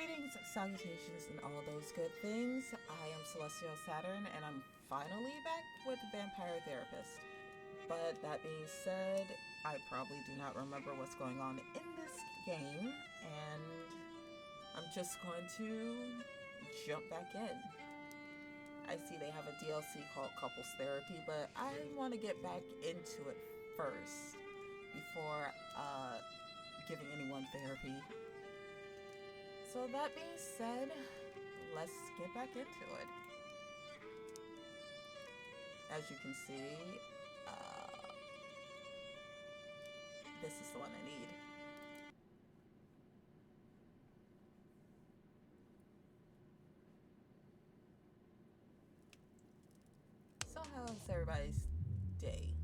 Greetings, salutations, and all those good things. I am Celestial Saturn, and I'm finally back with Vampire Therapist. But that being said, I probably do not remember what's going on in this game, and I'm just going to jump back in. I see they have a DLC called Couples Therapy, but I want to get back into it first before giving anyone therapy. So that being said, let's get back into it. As you can see, this is the one I need. So how's everybody's day?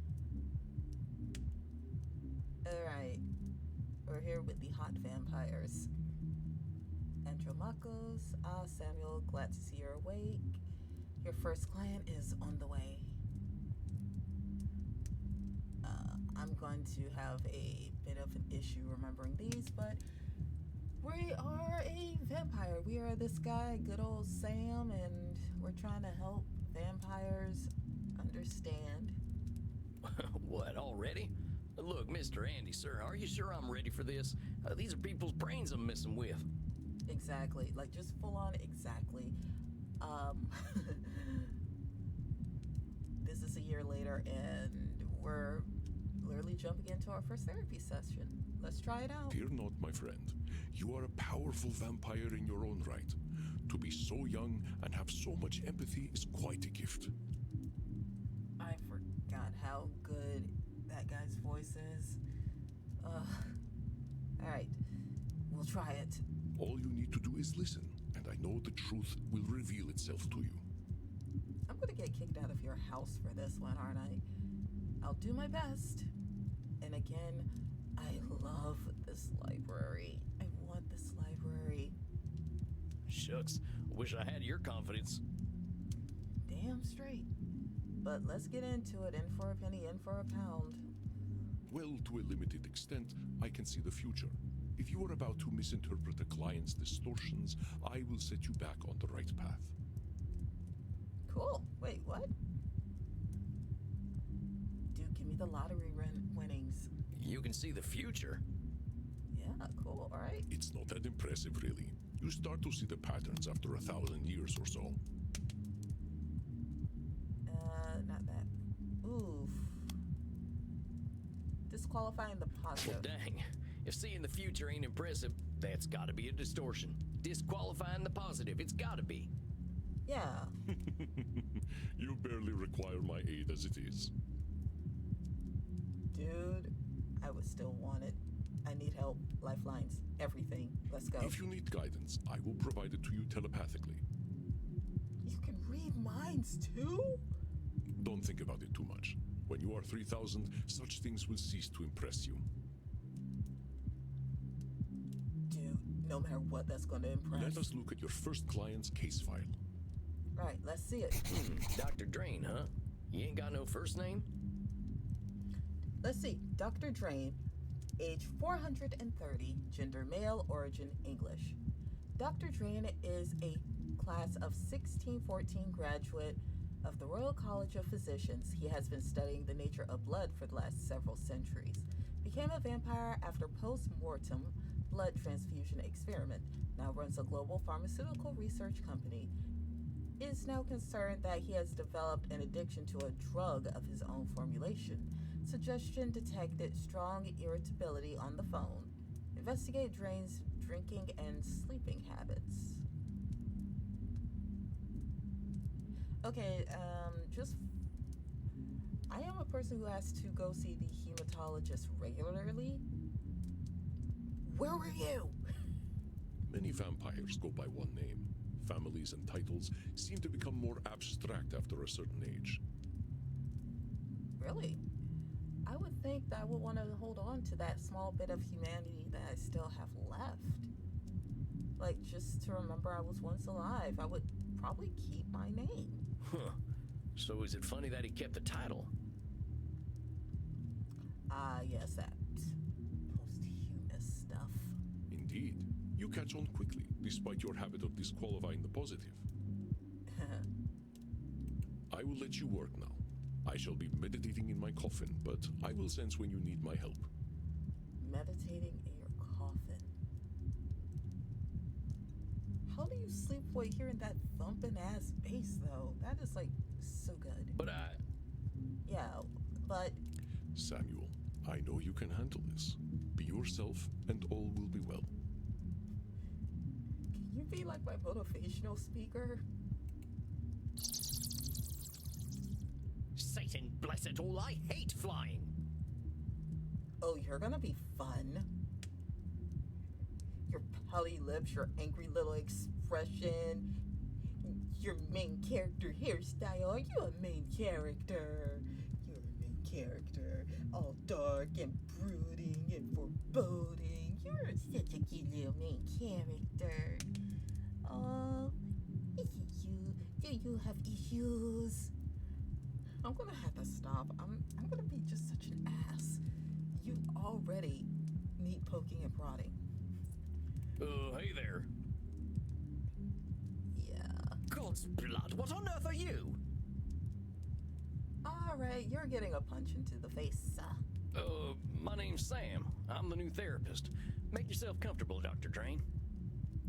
Alright, we're here with the hot vampires. Andromachos, Samuel, glad to see you're awake. Your first client is on the way. I'm going to have a bit of an issue remembering these, but we are a vampire. We are this guy, good old Sam, and we're trying to help vampires understand. What, already? Look, Mr. Andy, sir, are you sure I'm ready for this? These are people's brains I'm messing with. Exactly, like just full on exactly. This is a year later and we're literally jumping into our first therapy session. Let's try it out. Fear not, my friend. You are a powerful vampire in your own right. To be so young and have so much empathy is quite a gift. I forgot how good that guy's voice is. Alright, we'll try it. All you need to do is listen, and I know the truth will reveal itself to you. I'm gonna get kicked out of your house for this one, aren't I? I'll do my best. And again, I love this library. I want this library. Shucks, wish I had your confidence. Damn straight. But let's get into it. In for a penny, in for a pound. Well, to a limited extent, I can see the future. If you are about to misinterpret a client's distortions, I will set you back on the right path. Cool. Wait, what? Dude, give me the lottery winnings. You can see the future. Yeah, cool. All right. It's not that impressive, really. You start to see the patterns after 1,000 years or so. Not that. Oof. Disqualifying the Well, positive. dang. If seeing the future ain't impressive, that's gotta be a distortion. Disqualifying the positive, it's gotta be. Yeah. You barely require my aid as it is. Dude, I would still want it. I need help. Lifelines. Everything. Let's go. If you need guidance, I will provide it to you telepathically. You can read minds too? Don't think about it too much. When you are 3,000, such things will cease to impress you. Dude, no matter what, that's going to impress. Let us look at your first client's case file. Right, let's see it. Dr. Drain, huh? You ain't got no first name? Let's see. Dr. Drain, age 430, gender male, origin English. Dr. Drain is a class of 1614 graduate of the Royal College of Physicians. He has been studying the nature of blood for the last several centuries. Became a vampire after post-mortem blood transfusion experiment. Now runs a global pharmaceutical research company. Is now concerned that he has developed an addiction to a drug of his own formulation. Suggestion detected strong irritability on the phone. Investigate Drain's drinking and sleeping habits. Okay, I am a person who has to go see the hematologist regularly. Where were you? Many vampires go by one name. Families and titles seem to become more abstract after a certain age. Really? I would think that I would want to hold on to that small bit of humanity that I still have left. Like, just to remember I was once alive. I would probably keep my name. Huh. So is it funny that he kept the title? Yes, that posthumous stuff. Indeed. You catch on quickly, despite your habit of disqualifying the positive. I will let you work now. I shall be meditating in my coffin, but I will sense when you need my help. Meditating in your coffin. How do you sleep while hearing that thumping ass bass, though? That is like so good. But Yeah, but Samuel, I know you can handle this. Be yourself, and all will be well. can you be like my motivational speaker? Satan bless it all, I hate flying. Oh, you're gonna be fun. Your pouty lips, your angry little expression, your main character hairstyle. Are you a main character? You're a main character. All dark and brooding and foreboding. You're such a cute little main character. Oh, is it you? Do you have issues? I'm gonna have to stop. I'm gonna be just such an ass. You already need poking and prodding. Hey there. Yeah. God's blood, what on earth are you? Alright, you're getting a punch into the face. My name's Sam. I'm the new therapist. Make yourself comfortable, Dr. Drain.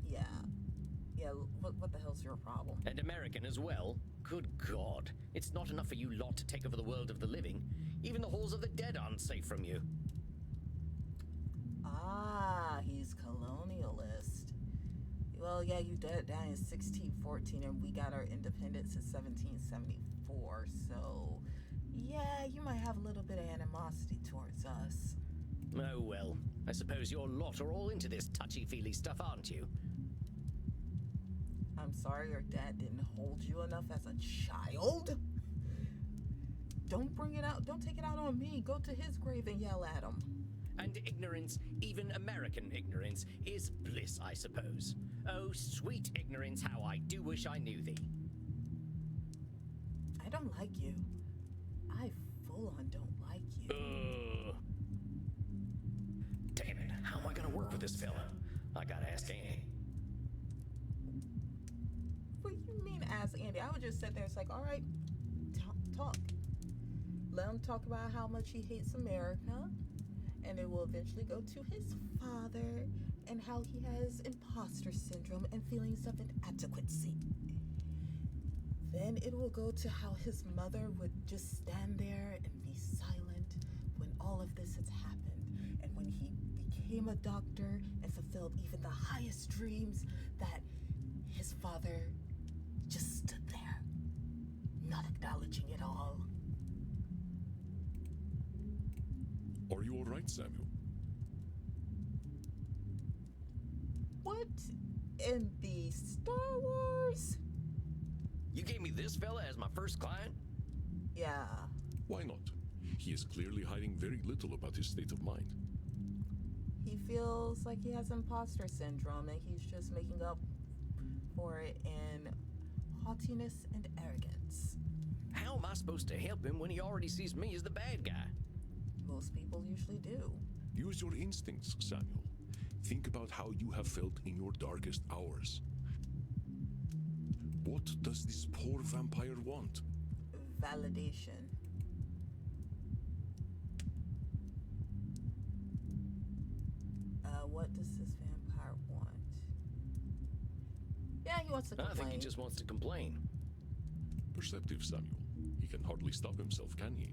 Yeah. Yeah, what the hell's your problem? And American as well. Good God. It's not enough for you lot to take over the world of the living. Even the halls of the dead aren't safe from you. Ah, he's colonialist. Well, yeah, you died in 1614 and we got our independence in 1774, so yeah, you might have a little bit of animosity towards us. Oh well. I suppose your lot are all into this touchy-feely stuff, aren't you? I'm sorry your dad didn't hold you enough as a child. Don't bring it out. Don't take it out on me. Go to his grave and yell at him. And ignorance, even American ignorance, is bliss, I suppose. Oh, sweet ignorance, how I do wish I knew thee. I don't like you. I full on don't like you. Damn it, how am I gonna work with this fella? I gotta ask Annie. What do you mean ask Andy? I would just sit there. It's like, all right, talk. Let him talk about how much he hates America. And it will eventually go to his father and how he has imposter syndrome and feelings of inadequacy. Then it will go to how his mother would just stand there and be silent when all of this has happened. And when he became a doctor and fulfilled even the highest dreams, that his father just stood there, not acknowledging it all. Are you all right, Samuel? What in the Star Wars? You gave me this fella as my first client? Yeah. Why not? He is clearly hiding very little about his state of mind. He feels like he has imposter syndrome and he's just making up for it in haughtiness and arrogance. How am I supposed to help him when he already sees me as the bad guy? Most people usually do. Use your instincts, Samuel. Think about how you have felt in your darkest hours. What does this poor vampire want? Validation. What does this vampire want? Yeah, he wants to complain. I think he just wants to complain. Perceptive, Samuel. He can hardly stop himself, can he?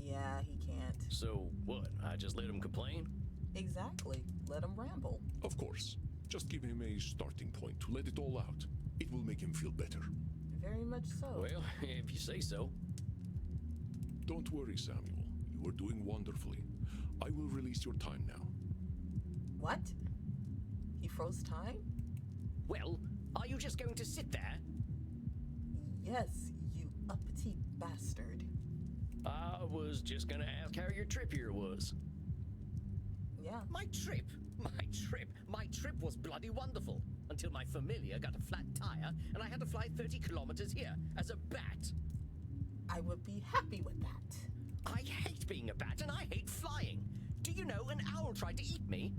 Yeah, he can't. So what? I just let him complain? Exactly. Let him ramble. Of course. Just give him a starting point to let it all out. It will make him feel better. Very much so. Well, if you say so. Don't worry, Samuel. You are doing wonderfully. I will release your time now. What? He froze time? Well, are you just going to sit there? Yes, you uppity bastard. I was just gonna ask how your trip here was. Yeah. My trip was bloody wonderful. Until my familiar got a flat tire and I had to fly 30 kilometers here as a bat. I would be happy with that. I hate being a bat and I hate flying. Do you know an owl tried to eat me?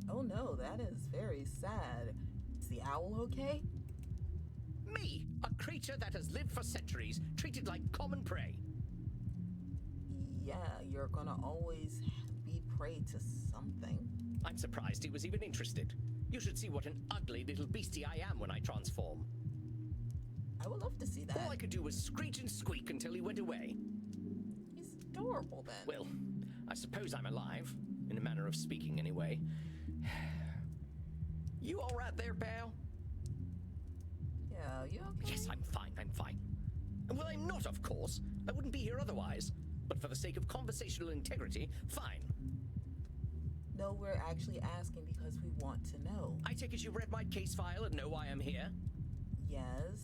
Oh no, that is very sad. Is the owl okay? Me, a creature that has lived for centuries, treated like common prey. Yeah, you're gonna always be prey to something. I'm surprised he was even interested. You should see what an ugly little beastie I am when I transform. I would love to see that. All I could do was screech and squeak until he went away. He's adorable then. Well, I suppose I'm alive, in a manner of speaking anyway. You all right there, pal? Yeah, you okay? Yes, I'm fine, I'm fine. Well, I'm not, of course. I wouldn't be here otherwise. But for the sake of conversational integrity, fine. No, we're actually asking because we want to know. I take it you read my case file and know why I'm here? Yes.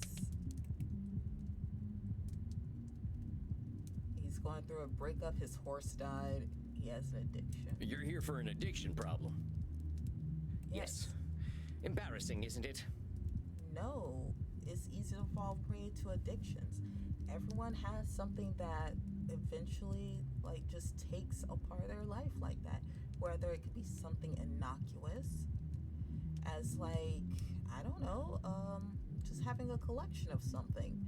He's going through a breakup. His horse died. He has an addiction. You're here for an addiction problem. Yes. Embarrassing, isn't it? No, it's easy to fall prey to addictions. Everyone has something that eventually, like, just takes a part of their life like that. Whether it could be something innocuous, as like, I don't know, just having a collection of something,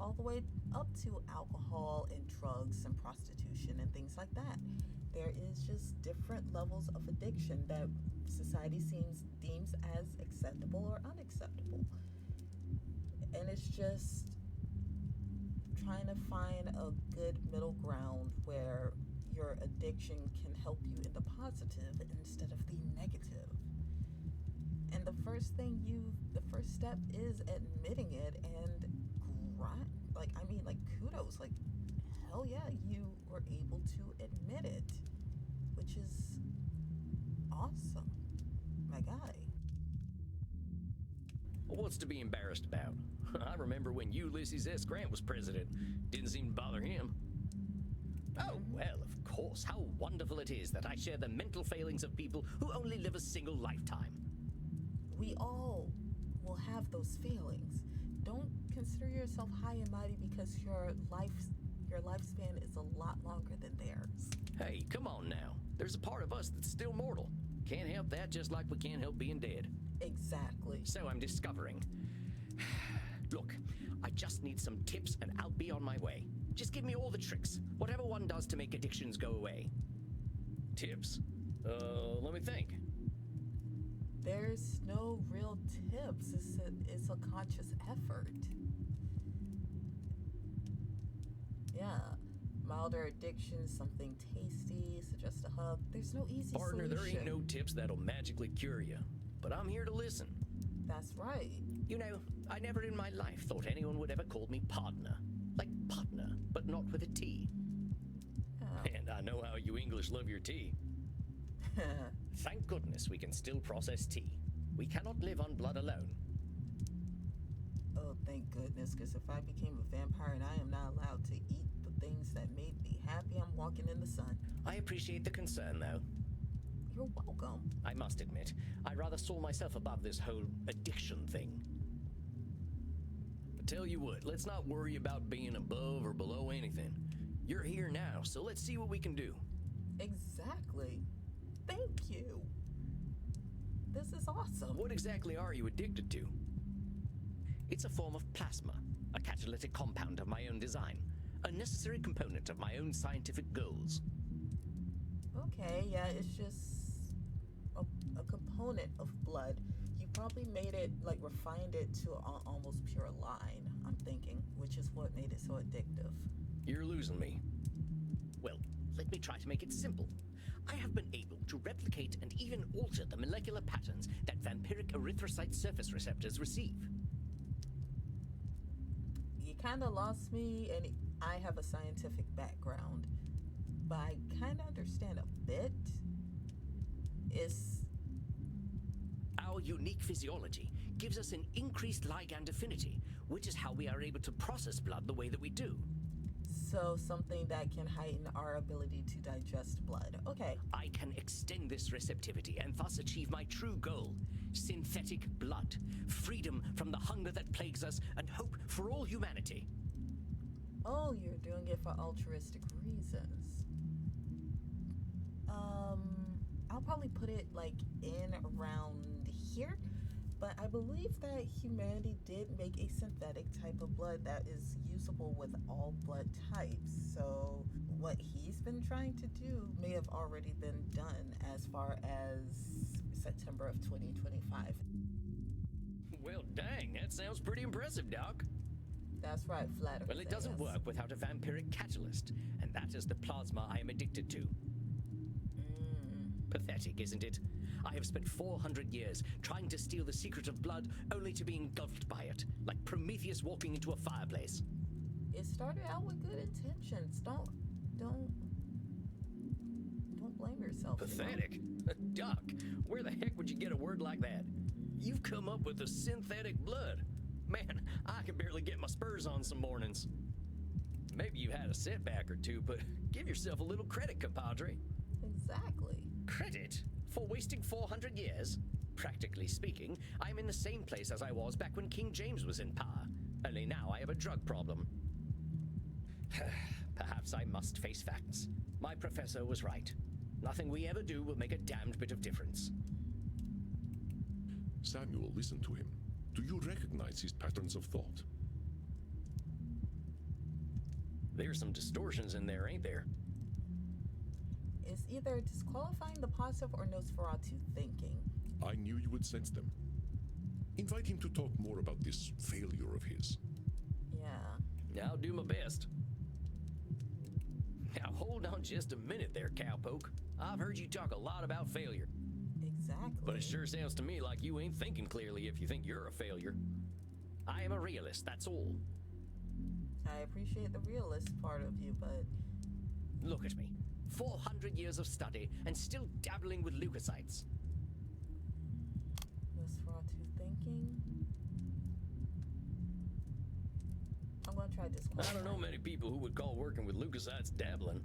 all the way up to alcohol and drugs and prostitution and things like that. There is just different levels of addiction that society deems as acceptable or unacceptable. And it's just trying to find a good middle ground where your addiction can help you in the positive instead of the negative. And the first step is admitting it and kudos. Like, hell yeah, you were able to admit it, which is awesome, my guy. What's to be embarrassed about? I remember when Ulysses S. Grant was president. Didn't seem to bother him. Oh, well, of course. How wonderful it is that I share the mental failings of people who only live a single lifetime. We all will have those feelings. Don't consider yourself high and mighty because your lifespan is a lot longer than theirs. Hey, come on now. There's a part of us that's still mortal. Can't help that, just like we can't help being dead. Exactly. So I'm discovering. Look, I just need some tips and I'll be on my way. Just give me all the tricks, whatever one does to make addictions go away. Tips? Let me think. There's no real tips. It's a conscious effort. Yeah. Milder addiction, something tasty, suggest a hug. There's no easy Partner, solution. there ain't no tips that'll magically cure you. But I'm here to listen. That's right. You know, I never in my life thought anyone would ever call me partner. Like partner, but not with a T. Oh. And I know how you English love your tea. Thank goodness we can still process tea. We cannot live on blood alone. Oh, thank goodness, because if I became a vampire and I am not allowed to eat the things that made me happy, I'm walking in the sun. I appreciate the concern, though. You're welcome. I must admit, I rather saw myself above this whole addiction thing. But tell you what, let's not worry about being above or below anything. You're here now, so let's see what we can do. Exactly. Thank you. This is awesome. What exactly are you addicted to? It's a form of plasma, a catalytic compound of my own design, a necessary component of my own scientific goals. Okay, yeah, it's just a component of blood. You probably made it, like, refined it to almost pure line, I'm thinking, which is what made it so addictive. You're losing me. Well, let me try to make it simple. I have been able to replicate and even alter the molecular patterns that vampiric erythrocyte surface receptors receive. You kind of lost me, and I have a scientific background, but I kind of understand a bit. Our unique physiology gives us an increased ligand affinity, which is how we are able to process blood the way that we do. So something that can heighten our ability to digest blood. Okay. I can extend this receptivity and thus achieve my true goal: synthetic blood, freedom from the hunger that plagues us, and hope for all humanity. Oh, you're doing it for altruistic reasons. I'll probably put it like in around here. But I believe that humanity did make a synthetic type of blood that is usable with all blood types. So what he's been trying to do may have already been done as far as September of 2025. Well, dang, that sounds pretty impressive, Doc. That's right, Flattery. Well, it doesn't work without a vampiric catalyst, and that is the plasma I am addicted to. Pathetic, isn't it? I have spent 400 years trying to steal the secret of blood, only to be engulfed by it, like Prometheus walking into a fireplace. It started out with good intentions. Don't blame yourself. Pathetic? You know? Doc, where the heck would you get a word like that? You've come up with a synthetic blood. Man, I can barely get my spurs on some mornings. Maybe you had a setback or two, but give yourself a little credit, compadre. Exactly. Credit? For wasting 400 years? Practically speaking, I'm in the same place as I was back when King James was in power. Only now I have a drug problem. Perhaps I must face facts. My professor was right. Nothing we ever do will make a damned bit of difference. Samuel, listen to him. Do you recognize his patterns of thought? There's some distortions in there, ain't there? It's either disqualifying the positive or Nosferatu thinking. I knew you would sense them. Invite him to talk more about this failure of his. Yeah. I'll do my best. Now hold on just a minute there, cowpoke. I've heard you talk a lot about failure. Exactly. But it sure sounds to me like you ain't thinking clearly if you think you're a failure. I am a realist, that's all. I appreciate the realist part of you, but... Look at me. 400 years of study and still dabbling with leukocytes. Nosferatu thinking? I'm gonna try I don't know many people who would call working with leukocytes dabbling.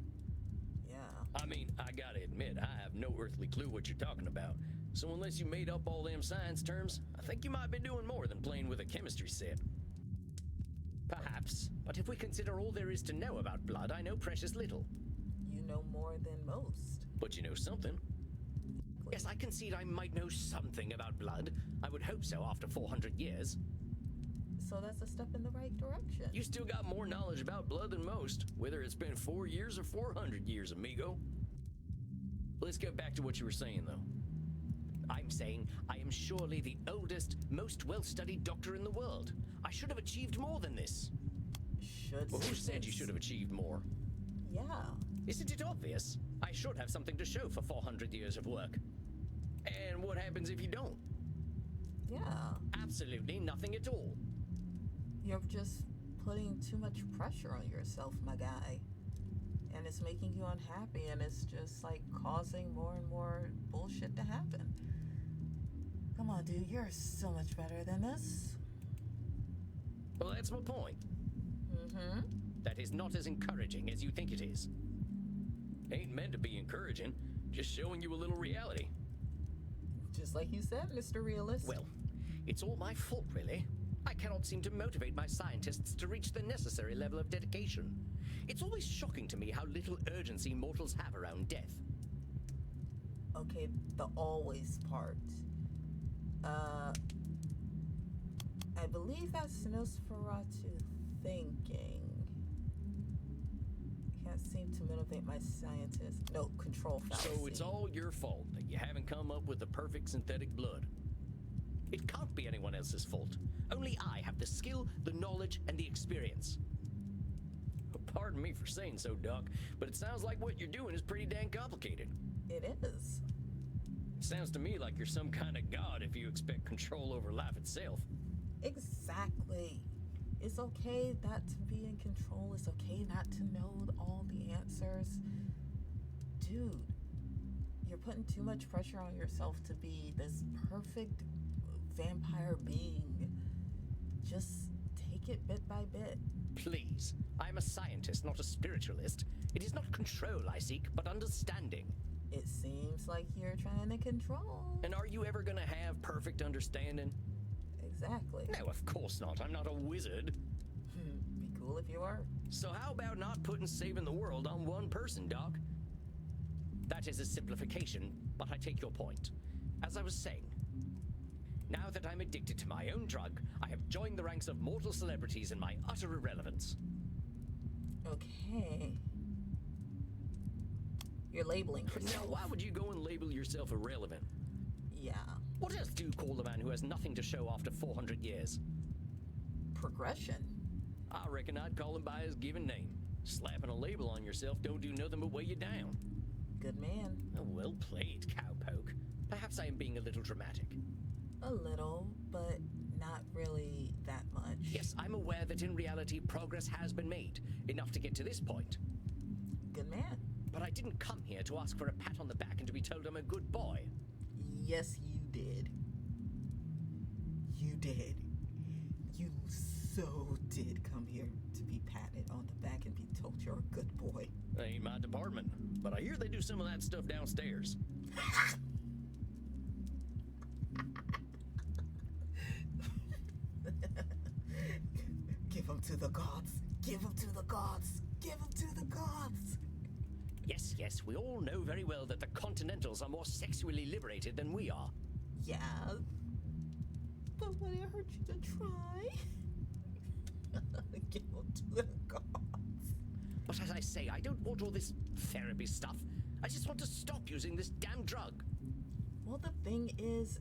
Yeah. I mean, I gotta admit, I have no earthly clue what you're talking about. So unless you made up all them science terms, I think you might be doing more than playing with a chemistry set. Perhaps, but if we consider all there is to know about blood, I know precious little. You know more than most. But you know something. Yes, I concede I might know something about blood. I would hope so after 400 years. So that's a step in the right direction. You still got more knowledge about blood than most, whether it's been 4 years or 400 years, amigo. Let's get back to what you were saying, though. I'm saying I am surely the oldest, most well-studied doctor in the world. I should have achieved more than this. Well, who said you should have achieved more? Yeah. Isn't it obvious? I should have something to show for 400 years of work. And what happens if you don't? Yeah. Absolutely nothing at all. You're just putting too much pressure on yourself, my guy. And it's making you unhappy, and it's just like causing more and more bullshit to happen. Come on, dude, you're so much better than this. Well, that's my point. Mm-hmm. That is not as encouraging as you think it is. Ain't meant to be encouraging, just showing you a little reality. Just like you said, Mr. Realist. Well, it's all my fault, really. I cannot seem to motivate my scientists to reach the necessary level of dedication. It's always shocking to me how little urgency mortals have around death. Okay, the always part. I believe that's Nosferatu thinking. Can't seem to motivate my scientists. No, control fallacy. So it's all your fault that you haven't come up with the perfect synthetic blood. It can't be anyone else's fault. Only I have the skill, the knowledge, and the experience. Pardon me for saying so, Doc, but it sounds like what you're doing is pretty dang complicated. It is. Sounds to me like you're some kind of god if you expect control over life itself. Exactly. It's okay not to be in control. It's okay not to know all the answers. Dude, you're putting too much pressure on yourself to be this perfect vampire being. Just take it bit by bit. Please, I'm a scientist, not a spiritualist. It is not control I seek, but understanding. It seems like you're trying to control. And are you ever gonna have perfect understanding? Exactly. No, of course not. I'm not a wizard. Be cool if you are. So how about not putting saving the world on one person, Doc? That is a simplification, but I take your point. As I was saying, now that I'm addicted to my own drug, I have joined the ranks of mortal celebrities in my utter irrelevance. Okay. You're labeling Now, yourself. why would you go and label yourself irrelevant? Yeah. What else do you call the man who has nothing to show after 400 years? Progression. I reckon I'd call him by his given name. Slapping a label on yourself don't do nothing but weigh you down. Good man. Oh, well played, cowpoke. Perhaps I am being a little dramatic. A little, but not really that much. Yes, I'm aware that in reality progress has been made, enough to get to this point. Good man. But I didn't come here to ask for a pat on the back and to be told I'm a good boy. Yes, you did. You did. You so did come here to be patted on the back and be told you're a good boy. That ain't my department, but I hear they do some of that stuff downstairs. Give them to the gods. Give them to the gods. Give them to the gods. Yes, we all know very well that the Continentals are more sexually liberated than we are. Yeah. But would it hurt you to try? Give them to the gods. But as I say, I don't want all this therapy stuff. I just want to stop using this damn drug. Well, the thing is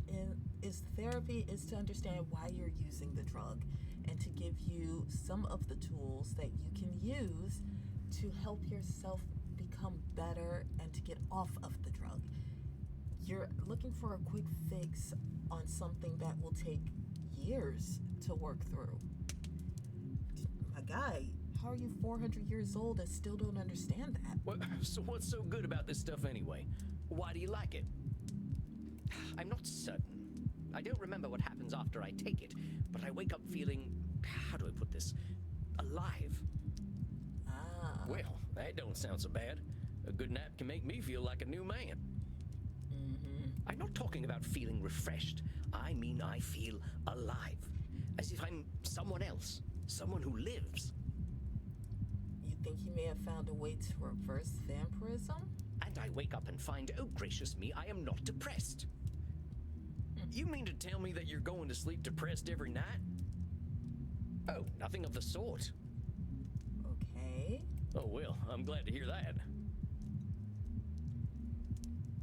therapy is to understand why you're using the drug and to give you some of the tools that you can use to help yourself become better and to get off of the drug. You're looking for a quick fix on something that will take years to work through. My guy, how are you 400 years old and still don't understand that? So what's so good about this stuff anyway? Why do you like it? I'm not certain. I don't remember what happens after I take it, but I wake up feeling, how do I put this, alive. Ah. Well, that don't sound so bad. A good nap can make me feel like a new man. Mm-hmm. I'm not talking about feeling refreshed. I mean I feel alive. As if I'm someone else. Someone who lives. You think you may have found a way to reverse vampirism? And I wake up and find, oh gracious me, I am not depressed. You mean to tell me that you're going to sleep depressed every night? Oh, nothing of the sort. Okay. Oh well, I'm glad to hear that.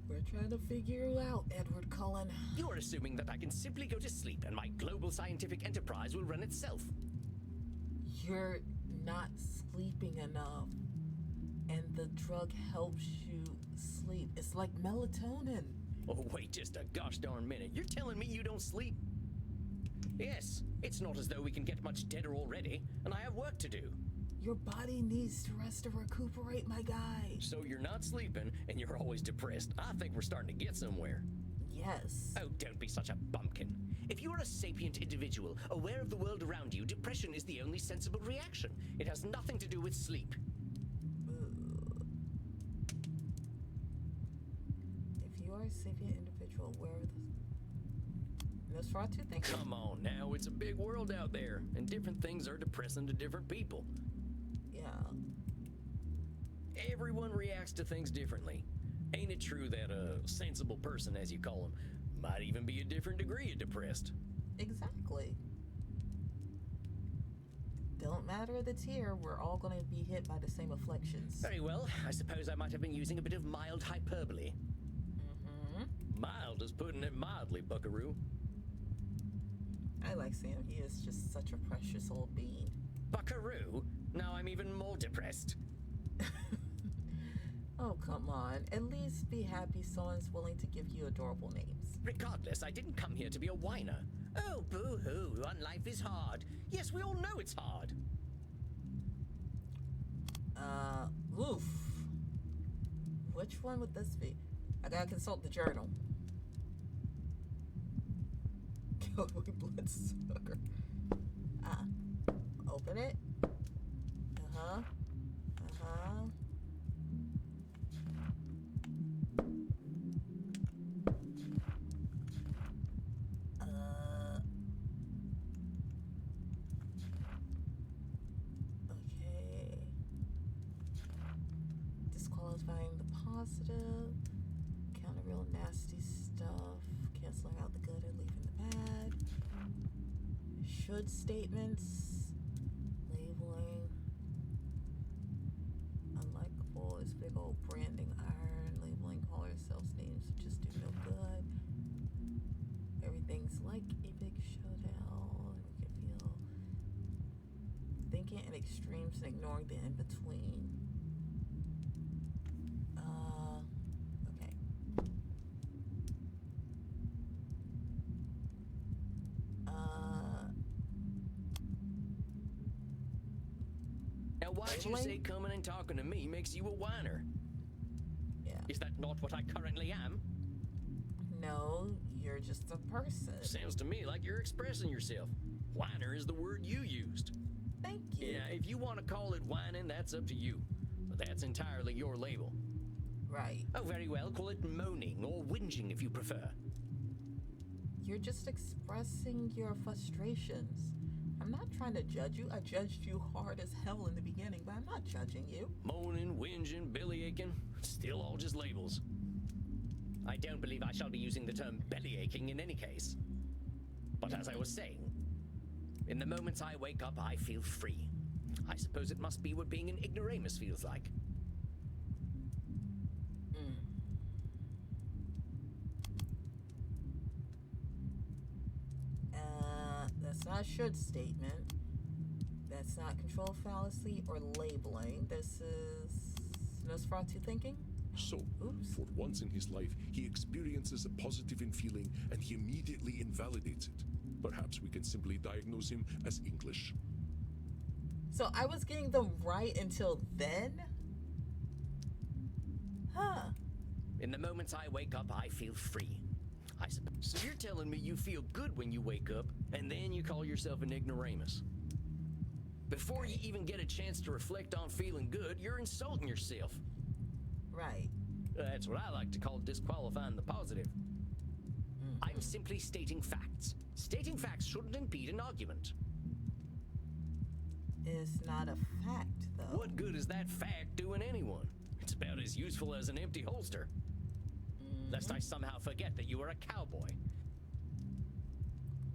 We're trying to figure you out, Edward Cullen. You're assuming that I can simply go to sleep and my global scientific enterprise will run itself. You're not sleeping enough. And the drug helps you sleep. It's like melatonin. Oh, wait just a gosh darn minute. You're telling me you don't sleep? Yes, it's not as though we can get much deader already, and I have work to do. Your body needs to rest and recuperate, my guy. So you're not sleeping, and you're always depressed. I think we're starting to get somewhere. Yes. Oh, don't be such a bumpkin. If you are a sapient individual, aware of the world around you, depression is the only sensible reaction. It has nothing to do with sleep. If you are a sapient individual, where are the Nosferatu things? Come on now, it's a big world out there, and different things are depressing to different people. Yeah. Everyone reacts to things differently. Ain't it true that a sensible person, as you call them, might even be a different degree of depressed? Exactly. Don't matter the tier, we're all going to be hit by the same afflictions. Very well, I suppose I might have been using a bit of mild hyperbole. Mm-hmm. Mild is putting it mildly, buckaroo. I like Sam. He is just such a precious old being. Buckaroo? Now I'm even more depressed. Oh, come on. At least be happy someone's willing to give you adorable names. Regardless, I didn't come here to be a whiner. Oh, boo-hoo, life is hard. Yes, we all know it's hard. Oof. Which one would this be? I gotta consult the journal. Cowboy bloodsucker. Open it. Uh-huh. Okay. Disqualifying the positive. should statements, labeling, unlikable is big old branding iron, labeling caller selves names just do no good. Everything's like a big showdown. You can feel thinking in extremes and ignoring the in between. Okay. Now, why'd you Labeling? say coming and talking to me makes you a whiner? Yeah. Is that not what I currently am? No, you're just a person. Sounds to me like you're expressing yourself. Whiner is the word you used. Thank you. Yeah, if you want to call it whining, that's up to you. But that's entirely your label. Right. Oh, very well, call it moaning or whinging if you prefer. You're just expressing your frustrations. I'm not trying to judge you. I judged you hard as hell in the beginning, but I'm not judging you. Moaning, whinging, belly aching, still all just labels. I don't believe I shall be using the term belly aching in any case. But as I was saying, in the moments I wake up, I feel free. I suppose it must be what being an ignoramus feels like. That's not a should statement. That's not control fallacy or labeling. This is Nosferatu thinking. So, Oops. for once in his life, he experiences a positive in feeling and he immediately invalidates it. Perhaps we can simply diagnose him as English. So I was getting them right until then? Huh. In the moments I wake up, I feel free. I suppose. So you're telling me you feel good when you wake up, and then you call yourself an ignoramus? Before you even get a chance to reflect on feeling good, you're insulting yourself. Right. That's what I like to call disqualifying the positive. I'm simply stating facts. Stating facts shouldn't impede an argument. It's not a fact, though. What good is that fact doing anyone? It's about as useful as an empty holster. Lest I somehow forget that you are a cowboy.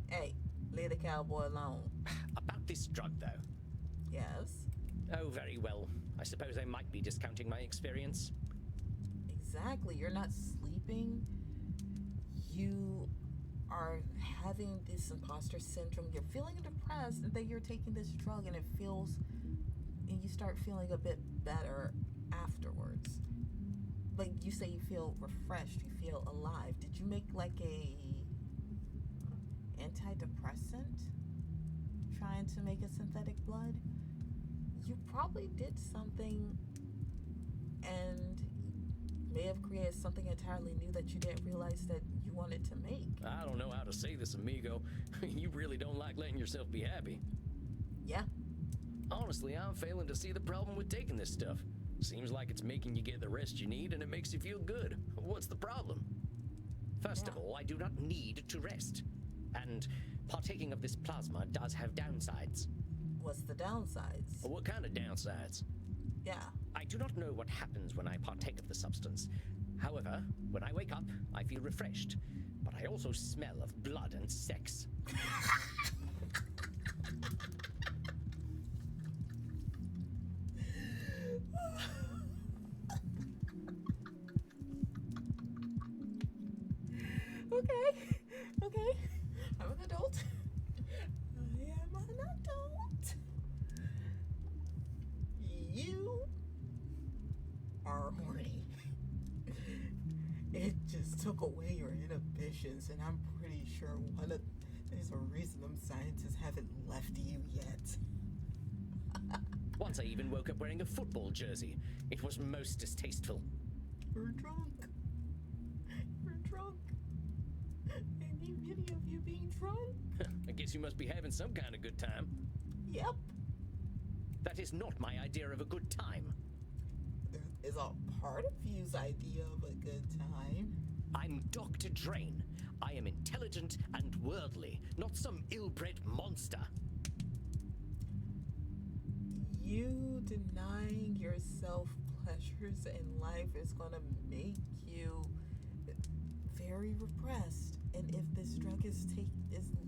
Hey, leave the cowboy alone. About this drug, though. Yes. Oh, very well. I suppose I might be discounting my experience. Exactly. You're not sleeping. You are having this imposter syndrome. You're feeling depressed, and then you're taking this drug, and you start feeling a bit better afterwards. Like you say, you feel refreshed, you feel alive. Did you make like a antidepressant trying to make a synthetic blood? You probably did something and may have created something entirely new that you didn't realize that you wanted to make. I don't know how to say this, amigo. You really don't like letting yourself be happy. Yeah. Honestly, I'm failing to see the problem with taking this stuff. Seems like it's making you get the rest you need and it makes you feel good. What's the problem? First of all, I do not need to rest. And partaking of this plasma does have downsides. What's the downsides? What kind of downsides? Yeah. I do not know what happens when I partake of the substance. However, when I wake up, I feel refreshed. But I also smell of blood and sex. Okay. I'm an adult. I am an adult. You are horny. It just took away your inhibitions, and I'm pretty sure there's a reason them scientists haven't left you yet. Once I even woke up wearing a football jersey. It was most distasteful. You're drunk. You're drunk. Any video of you being drunk? I guess you must be having some kind of good time. Yep. That is not my idea of a good time. There is a part of you's idea of a good time. I'm Dr. Drain. I am intelligent and worldly, not some ill-bred monster. You denying yourself pleasures in life is going to make you very repressed And if this drug is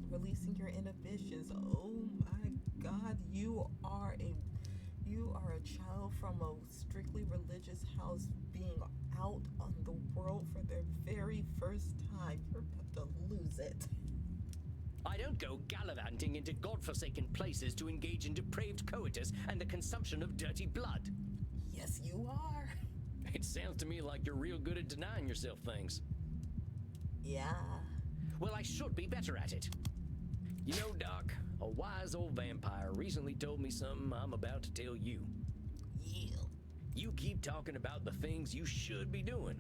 releasing your inhibitions, oh my God, you are a child from a strictly religious house being out on the world for their very first time. You're about to lose it. I don't go gallivanting into godforsaken places to engage in depraved coitus and the consumption of dirty blood. Yes, you are. It sounds to me like you're real good at denying yourself things. Yeah. Well, I should be better at it. You know, Doc, a wise old vampire recently told me something I'm about to tell you. Yeah. You keep talking about the things you should be doing.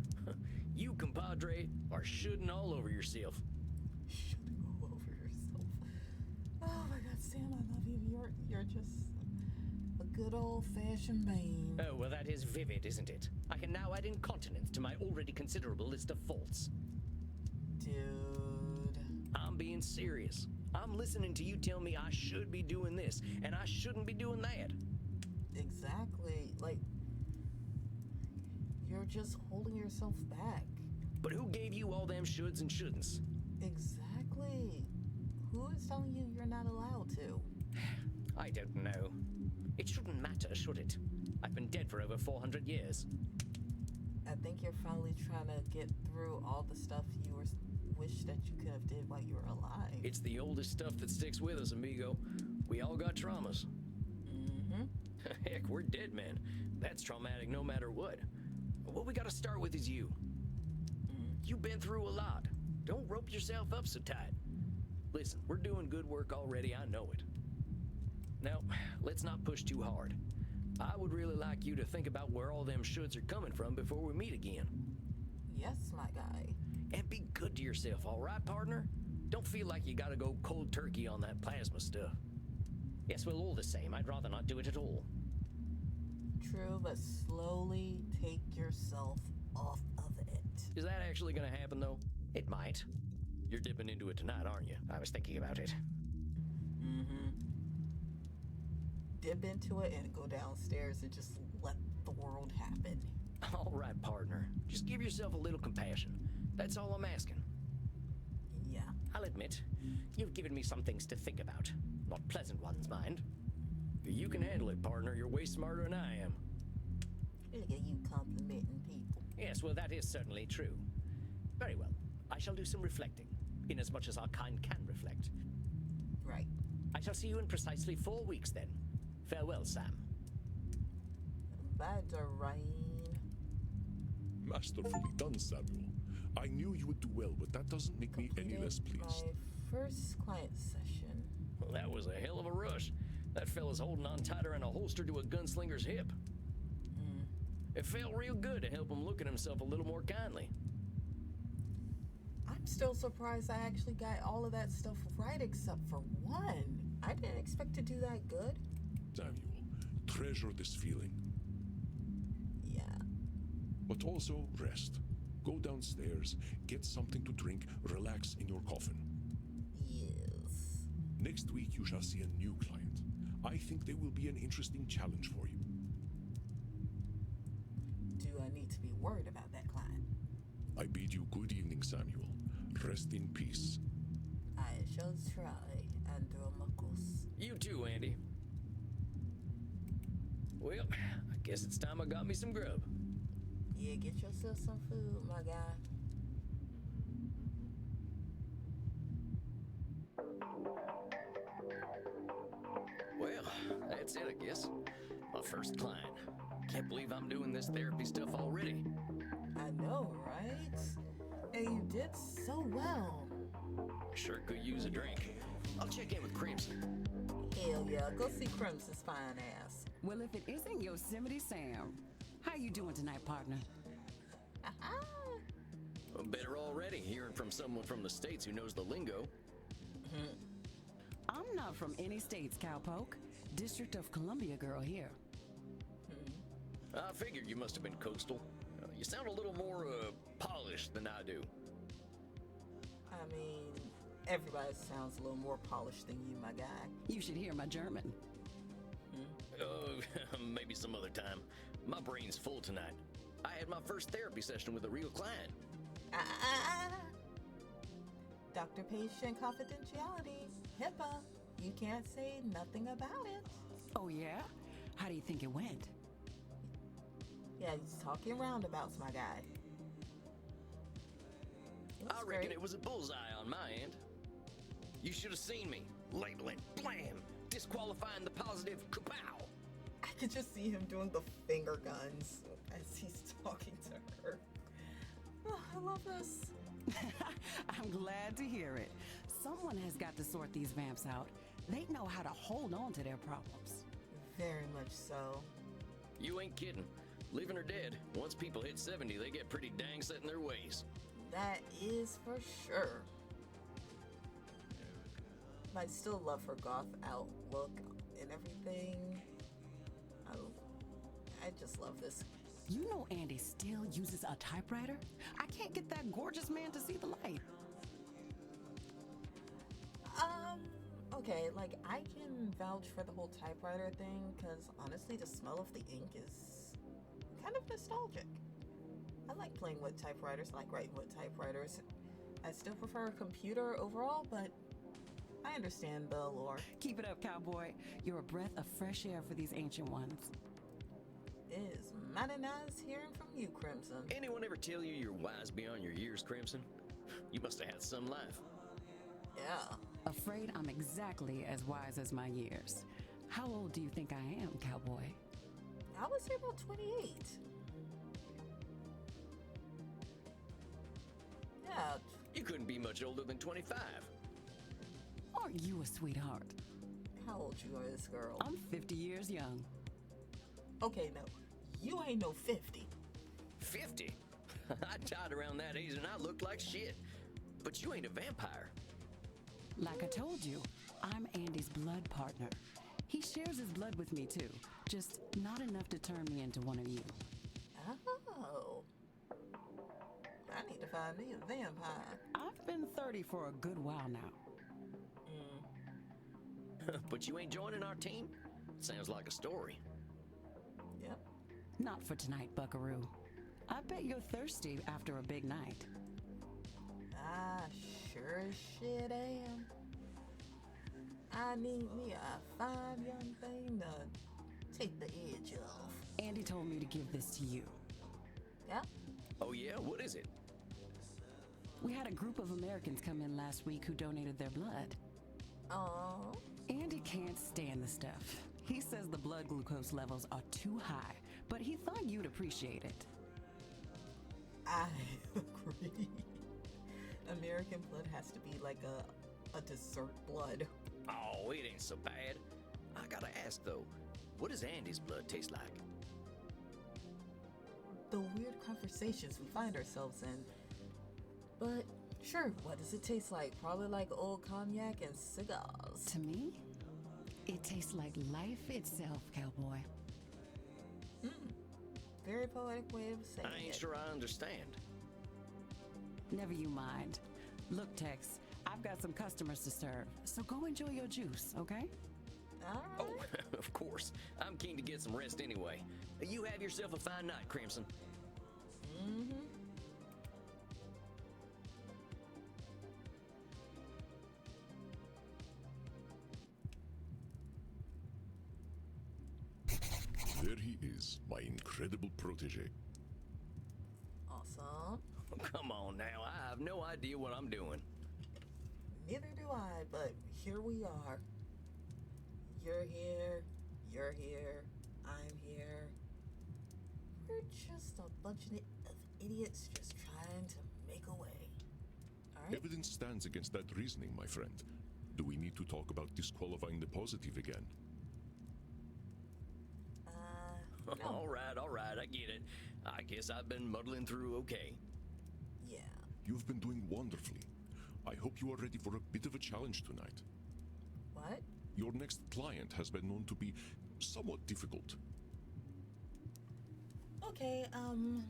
You, compadre, are shoulding all over yourself. Shouldn't go over yourself. Oh my God, Sam, I love you. You're just a good old-fashioned man. Oh, well, that is vivid, isn't it? I can now add incontinence to my already considerable list of faults. Dude. I'm being serious. I'm listening to you tell me I should be doing this, and I shouldn't be doing that. Exactly. Like, you're just holding yourself back. But who gave you all them shoulds and shouldn'ts? Exactly. Who is telling you you're not allowed to? I don't know. It shouldn't matter, should it? I've been dead for over 400 years. I think you're finally trying to get through all the stuff you wish that you could have did while you were alive. It's the oldest stuff that sticks with us, amigo. We all got traumas. Mm-hmm. Heck, we're dead, man. That's traumatic no matter what. What we gotta start with is you. You've been through a lot. Don't rope yourself up so tight. Listen, we're doing good work already, I know it. Now, let's not push too hard. I would really like you to think about where all them shoulds are coming from before we meet again. Yes, my guy. And be good to yourself, all right, partner? Don't feel like you gotta go cold turkey on that plasma stuff. Yes, well, all the same, I'd rather not do it at all. True, but slowly take yourself off of it. Is that actually gonna happen, though? It might. You're dipping into it tonight, aren't you? I was thinking about it. Mm-hmm. Dip into it and go downstairs and just let the world happen. All right, partner. Just give yourself a little compassion. That's all I'm asking. Yeah. I'll admit, you've given me some things to think about. Not pleasant ones, mind. You can handle it, partner. You're way smarter than I am. Look at you complimenting people. Yes, well, that is certainly true. Very well. I shall do some reflecting, inasmuch as our kind can reflect. Right. I shall see you in precisely 4 weeks, then. Farewell, Sam. Bye, Doreen. Masterfully done, Samuel. I knew you would do well, but that doesn't make me any less pleased. My first client session. Well, that was a hell of a rush. That fella's holding on tighter than a holster to a gunslinger's hip. It felt real good to help him look at himself a little more kindly. I'm still surprised I actually got all of that stuff right except for one. I didn't expect to do that good. Samuel, treasure this feeling. Yeah. But also rest. Go downstairs, get something to drink, relax in your coffin. Yes. Next week you shall see a new client. I think they will be an interesting challenge for you. Do I need to be worried about that client? I bid you good evening, Samuel. Rest in peace. I shall try, Andromachus. You too, Andy. Well, I guess it's time I got me some grub. Yeah, get yourself some food, my guy. Well, that's it, I guess. My first client. Can't believe I'm doing this therapy stuff already. I know, right? And you did so well. Sure could use a drink. I'll check in with Crimson. Hell yeah, go see Crimson's fine ass. Well, if it isn't Yosemite Sam, how you doing tonight, partner? I'm better already, hearing from someone from the States who knows the lingo. I'm not from any states, cowpoke. District of Columbia girl here. I figured you must have been coastal. You sound a little more, polished than I do. I mean, everybody sounds a little more polished than you, my guy. You should hear my German. Oh, maybe some other time. My brain's full tonight. I had my first therapy session with a real client. Doctor-patient confidentiality. HIPAA. You can't say nothing about it. Oh, yeah? How do you think it went? Yeah, he's talking roundabouts, my guy. It was I reckon great. it was a bullseye on my end. You should have seen me. Labeling, blam, disqualifying the positive, kapow. I could just see him doing the finger guns as he's talking to her. Oh, I love this. I'm glad to hear it. Someone has got to sort these vamps out. They know how to hold on to their problems. Very much so. You ain't kidding. Living or dead, once people hit 70, they get pretty dang set in their ways. That is for sure. I still love her goth outlook and everything. I just love this. You know Andy still uses a typewriter? I can't get that gorgeous man to see the light. Okay, like I can vouch for the whole typewriter thing because honestly the smell of the ink is kind of nostalgic. I like playing with typewriters, I like writing with typewriters. I still prefer a computer overall, but I understand the allure. Keep it up, cowboy. You're a breath of fresh air for these ancient ones. It is mighty nice hearing from you, Crimson. Anyone ever tell you you're wise beyond your years, Crimson? You must have had some life. Yeah. Afraid I'm exactly as wise as my years. How old do you think I am, cowboy? I would say about 28. Yeah. You couldn't be much older than 25. Aren't you a sweetheart? How old you are, this girl? I'm 50 years young. Okay, no. You ain't no 50. 50? I died around that age and I looked like shit. But you ain't a vampire. Like I told you, I'm Andy's blood partner. He shares his blood with me too, just not enough to turn me into one of you. Oh. I need to find me a vampire. I've been 30 for a good while now. But you ain't joining our team? Sounds like a story. Yep. Not for tonight, buckaroo. I bet you're thirsty after a big night. I sure as shit am. I need me a fine young thing to take the edge off. Andy told me to give this to you. Yeah? Oh yeah, what is it? We had a group of Americans come in last week who donated their blood. Oh. Andy can't stand the stuff. He says the blood glucose levels are too high, but he thought you'd appreciate it. I agree. American blood has to be like a dessert blood. Oh, it ain't so bad. I gotta ask though, what does Andy's blood taste like? The weird conversations we find ourselves in. But sure, what does it taste like? Probably like old cognac and cigars. To me, it tastes like life itself, cowboy. Very poetic way of saying I ain't it. sure I understand. Never you mind. Look, Tex, I've got some customers to serve, so go enjoy your juice, okay? All Oh, right. of course. I'm keen to get some rest anyway. You have yourself a fine night, Crimson. There he is, my incredible protege. Awesome. Come on now, I have no idea what I'm doing. Neither do I, but here we are. You're here, you're here, I'm here. We're just a bunch of idiots just trying to make a way. Alright? Evidence stands against that reasoning, my friend. Do we need to talk about disqualifying the positive again? No. All right, I get it. I guess I've been muddling through okay. Yeah. You've been doing wonderfully. I hope you are ready for a bit of a challenge tonight. What? Your next client has been known to be somewhat difficult. Okay, I'm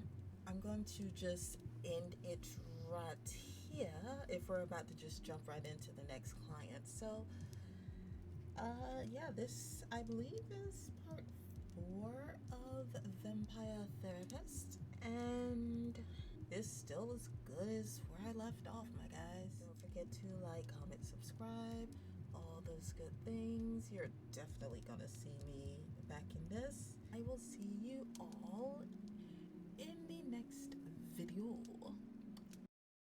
going to just end it right here if we're about to just jump right into the next client. So, yeah, this, I believe, is part 4 of Vampire Therapist, and this still as good as where I left off, my guys. Don't forget forget to like, comment, subscribe, all those good things. You're definitely gonna see me back in this. I will see you all in the next video.